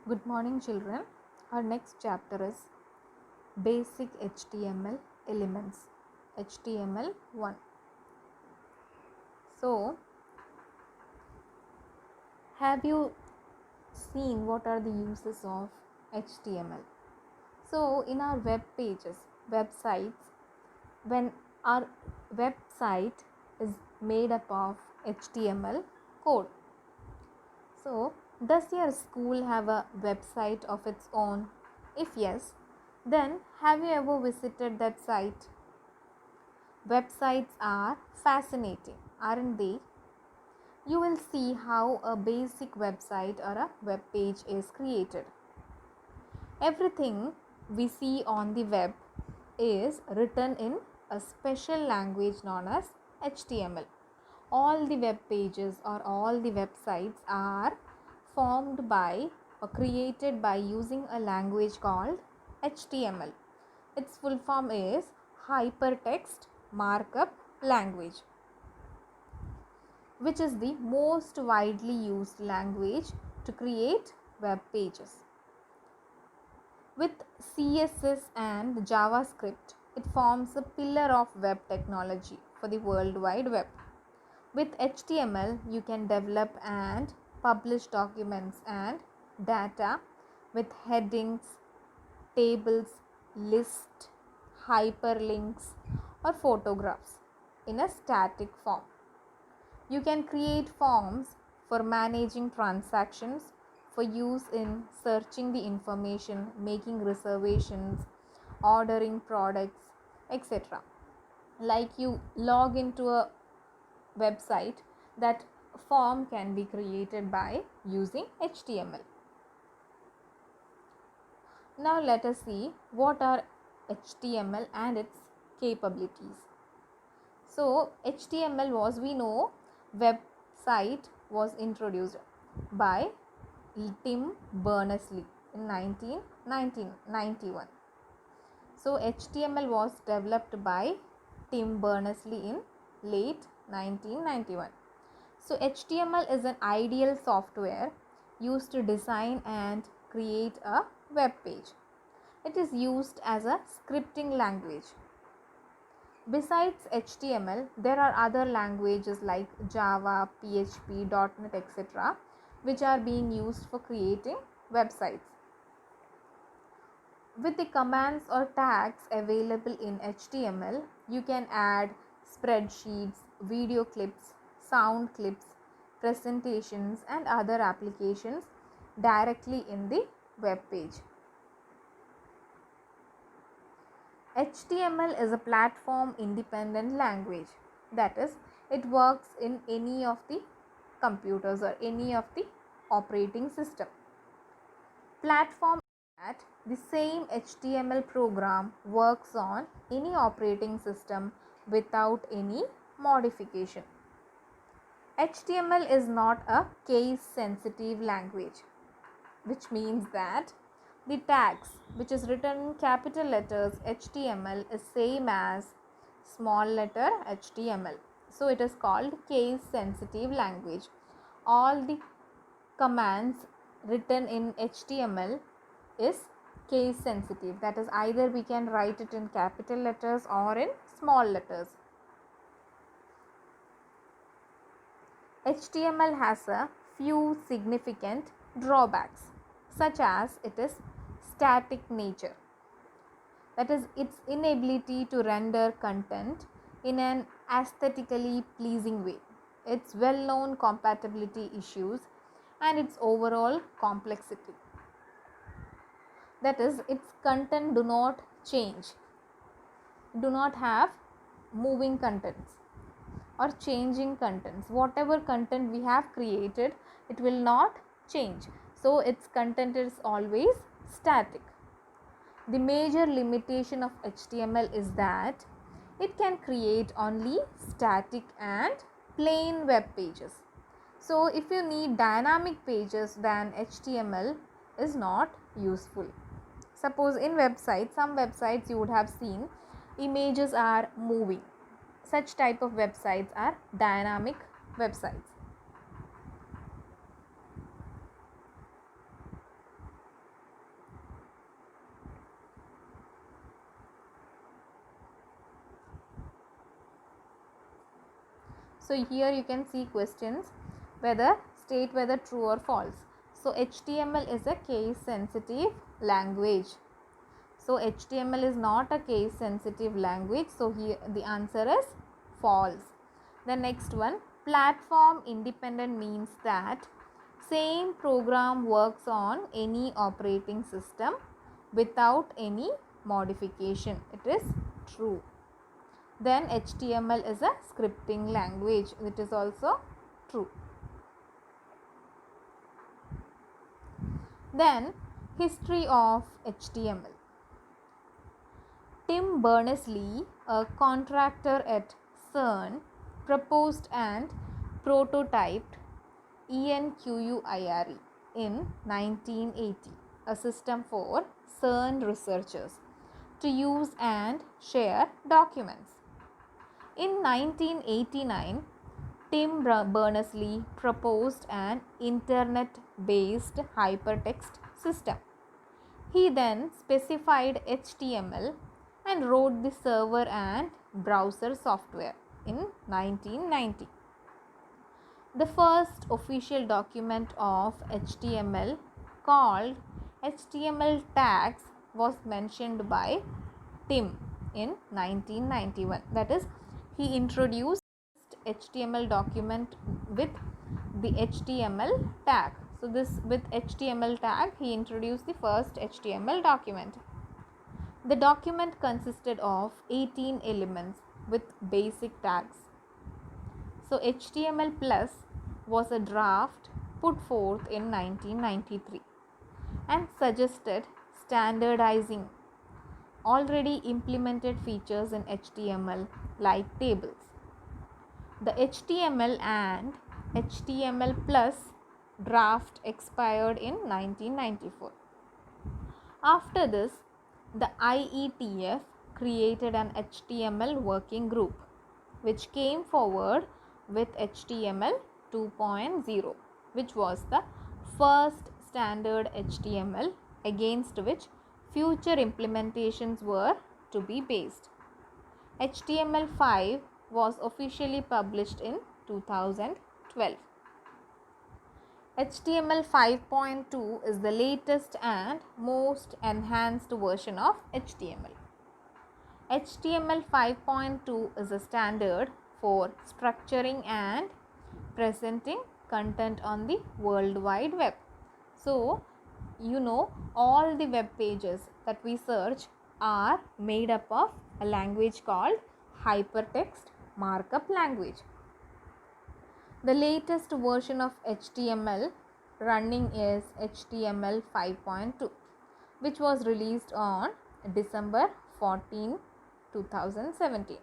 Good morning, children. Our next chapter is Basic HTML Elements, HTML 1. So, have you seen what are the uses of HTML? So, in our web pages, websites, when our website is made up of HTML code. So, does your school have a website of its own? If yes, then have you ever visited that site? Websites are fascinating, aren't they? You will see how a basic website or a web page is created. Everything we see on the web is written in a special language known as HTML. All the web pages or all the websites are formed by or created by using a language called HTML. Its full form is Hypertext Markup Language, which is the most widely used language to create web pages. With CSS and JavaScript, it forms a pillar of web technology for the World Wide Web. With HTML, you can develop and publish documents and data with headings, tables, lists, hyperlinks, or photographs in a static form. You can create forms for managing transactions, for use in searching the information, making reservations, ordering products, etc. Like you log into a website, that form can be created by using HTML. Now let us see what are HTML and its capabilities. So HTML was, we know, website was introduced by Tim Berners-Lee in 1991. So HTML was developed by Tim Berners-Lee in late 1991. So HTML is an ideal software used to design and create a web page. It is used as a scripting language. Besides HTML, there are other languages like Java, PHP, .NET, etc., which are being used for creating websites. With the commands or tags available in HTML, you can add spreadsheets, video clips, sound clips, presentations, and other applications directly in the web page. HTML is a platform independent language, that is, it works in any of the computers or any of the operating system. Platform that the same HTML program works on any operating system without any modification. HTML is not a case sensitive language, which means that the tags which is written in capital letters HTML is same as small letter HTML. So it is called case sensitive language. All the commands written in HTML is case sensitive, that is, either we can write it in capital letters or in small letters. HTML has a few significant drawbacks, such as it is static nature, that is, its inability to render content in an aesthetically pleasing way, its well known compatibility issues, and its overall complexity, that is, its content do not change, do not have moving contents or changing contents. Whatever content we have created, it will not change, so its content is always static. The major limitation of HTML is that it can create only static and plain web pages. So if you need dynamic pages, then HTML is not useful. Suppose in websites, some websites you would have seen images are moving. Such type of websites are dynamic websites. So here you can see questions whether state whether true or false. So HTML is a case sensitive language. So HTML is not a case sensitive language. So here the answer is false. The next one, platform independent means that same program works on any operating system without any modification. It is true. Then HTML is a scripting language. It is also true. Then history of HTML. Tim Berners-Lee, a contractor at CERN, proposed and prototyped ENQUIRE in 1980, a system for CERN researchers to use and share documents. In 1989, Tim Berners-Lee proposed an internet-based hypertext system. He then specified HTML and wrote the server and browser software in 1990. The first official document of HTML called HTML tags was mentioned by Tim in 1991. That is, he introduced HTML document with the HTML tag. So this with HTML tag he introduced the first HTML document. The document consisted of 18 elements with basic tags. So HTML plus was a draft put forth in 1993 and suggested standardizing already implemented features in HTML like tables. The HTML and HTML plus draft expired in 1994. After this, the IETF created an HTML working group which came forward with HTML 2.0, which was the first standard HTML against which future implementations were to be based. HTML5 was officially published in 2012. HTML 5.2 is the latest and most enhanced version of HTML. HTML 5.2 is a standard for structuring and presenting content on the World Wide Web. So, you know, all the web pages that we search are made up of a language called hypertext markup language. The latest version of HTML running is HTML 5.2, which was released on December 14, 2017.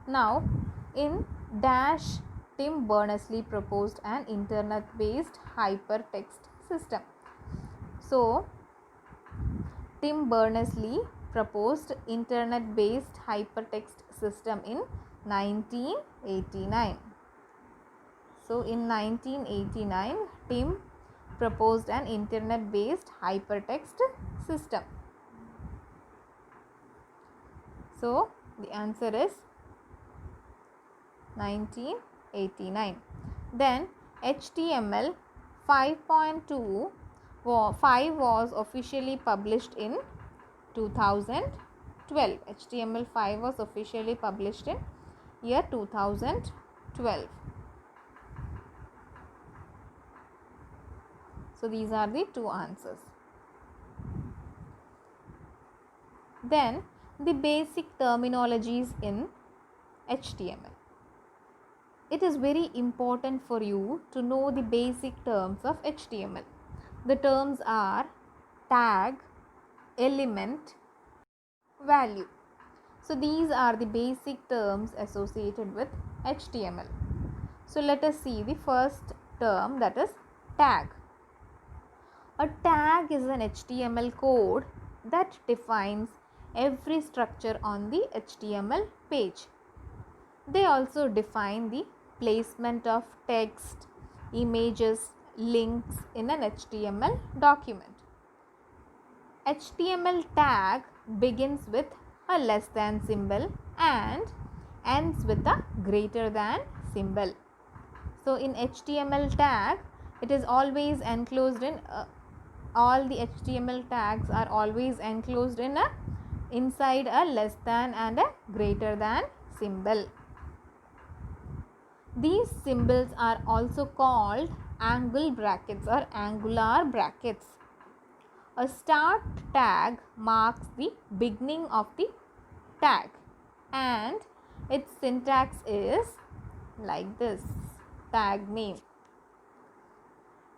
Now, in Dash, Tim Berners-Lee proposed an internet-based hypertext system. So, Tim Berners-Lee proposed internet-based hypertext system in 1989. So, in 1989, Tim proposed an internet-based hypertext system. So, the answer is 1989. Then HTML 5.2 was officially published in 2012. HTML5 was officially published in year 2012. So these are the two answers. Then the basic terminologies in HTML. It is very important for you to know the basic terms of HTML. The terms are tag, element, value. So these are the basic terms associated with HTML. So let us see the first term, that is tag. A tag is an HTML code that defines every structure on the HTML page. They also define the placement of text, images, links in an HTML document. HTML tag begins with a less than symbol and ends with a greater than symbol. So in HTML tag, it is always enclosed in all the HTML tags are always enclosed in a inside a less than and a greater than symbol. These symbols are also called angle brackets or angular brackets. A start tag marks the beginning of the tag and its syntax is like this: tag name.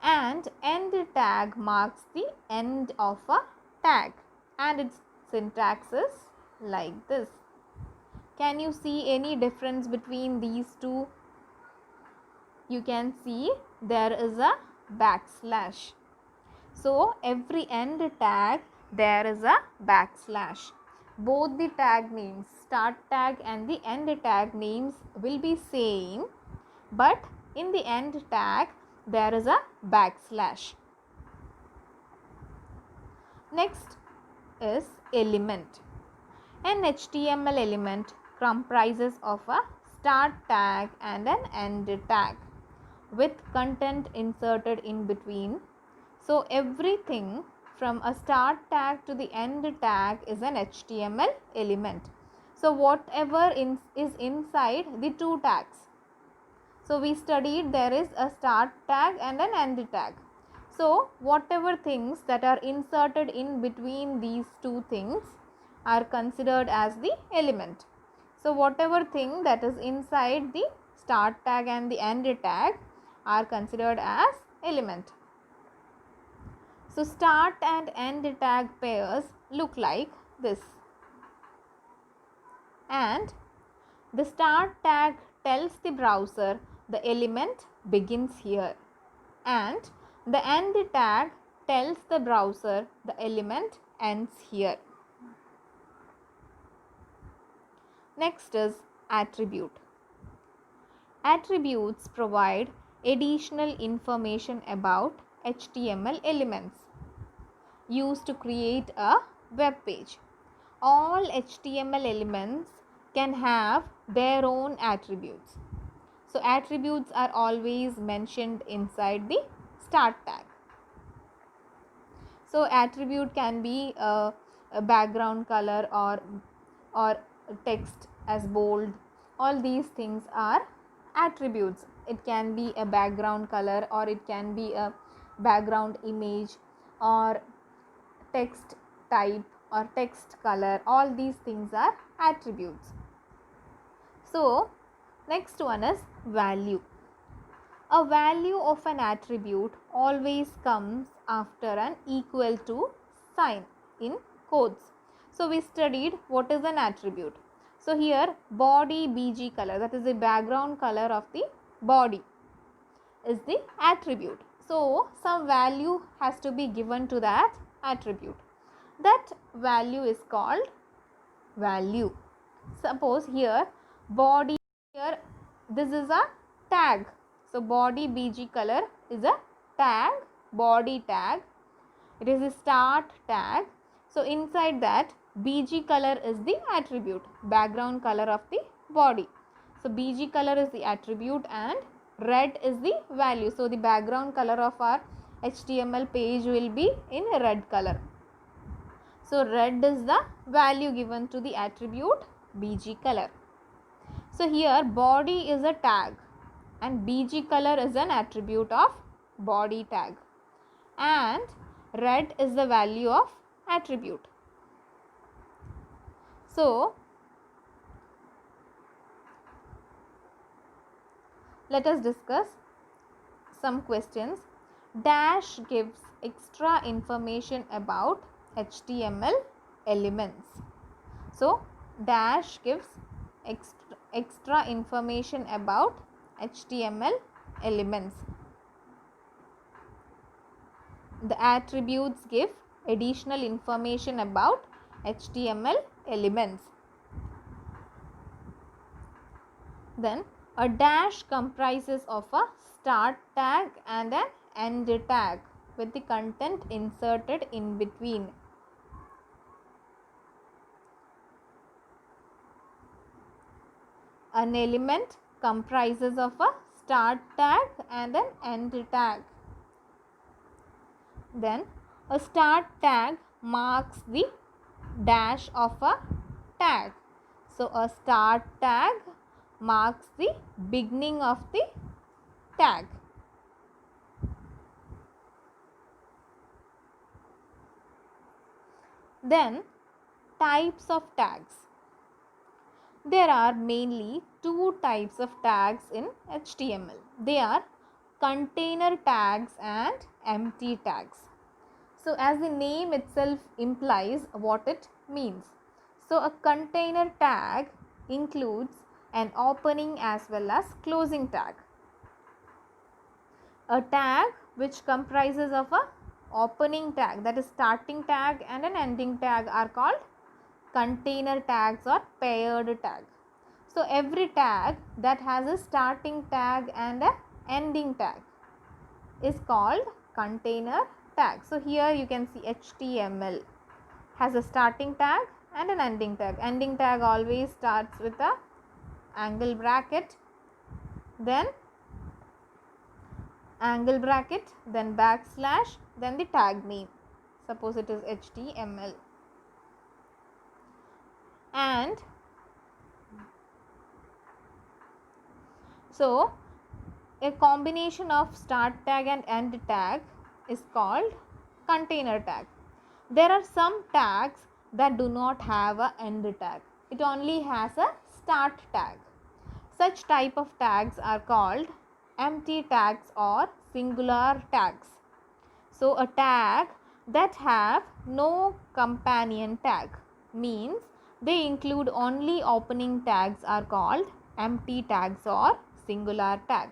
And end tag marks the end of a tag and its syntax is like this. Can you see any difference between these two? You can see there is a backslash. So every end tag there is a backslash. Both the tag names, start tag and the end tag names will be same, but in the end tag there is a backslash. Next is element. An HTML element comprises of a start tag and an end tag with content inserted in between. So everything from a start tag to the end tag is an HTML element. So whatever is inside the two tags. So we studied there is a start tag and an end tag. So whatever things that are inserted in between these two things are considered as the element. So whatever thing that is inside the start tag and the end tag are considered as element. So start and end tag pairs look like this. And the start tag tells the browser the element begins here, and the end tag tells the browser the element ends here. Next is attribute. Attributes provide additional information about HTML elements used to create a web page. All HTML elements can have their own attributes. So attributes are always mentioned inside the start tag. So attribute can be a background color or text as bold. All these things are attributes. It can be a background color or it can be a background image or text type or text color. All these things are attributes. So next one is value. A value of an attribute always comes after an equal to sign in quotes. So we studied what is an attribute. So here body BG color, that is the background color of the body, is the attribute. So some value has to be given to that attribute. That value is called value. Suppose here body, here this is a tag. So body BG color is a tag, body tag. It is a start tag. So inside that BG color is the attribute, background color of the body. So BG color is the attribute and red is the value. So the background color of our HTML page will be in red color. So red is the value given to the attribute BG color. So here body is a tag and BG color is an attribute of body tag and red is the value of attribute. So let us discuss some questions. Dash gives extra information about HTML elements. So dash gives extra information about HTML elements. The attributes give additional information about HTML elements. Then a dash comprises of a start tag and an end tag with the content inserted in between. An element comprises of a start tag and an end tag. Then a start tag marks the dash of a tag. So a start tag marks the beginning of the tag. Then types of tags. There are mainly two types of tags in HTML. They are container tags and empty tags. So as the name itself implies what it means. So a container tag includes an opening as well as closing tag. A tag which comprises of a opening tag, that is starting tag, and an ending tag are called container tags or paired tag. So every tag that has a starting tag and a ending tag is called container tag. So here you can see HTML has a starting tag and an ending tag. Ending tag always starts with a angle bracket, then angle bracket, then backslash, then the tag name. Suppose it is HTML. And so a combination of start tag and end tag is called container tag. There are some tags that do not have a end tag. It only has a start tag. Such type of tags are called empty tags or singular tags. So a tag that have no companion tag means they include only opening tags are called empty tags or singular tag.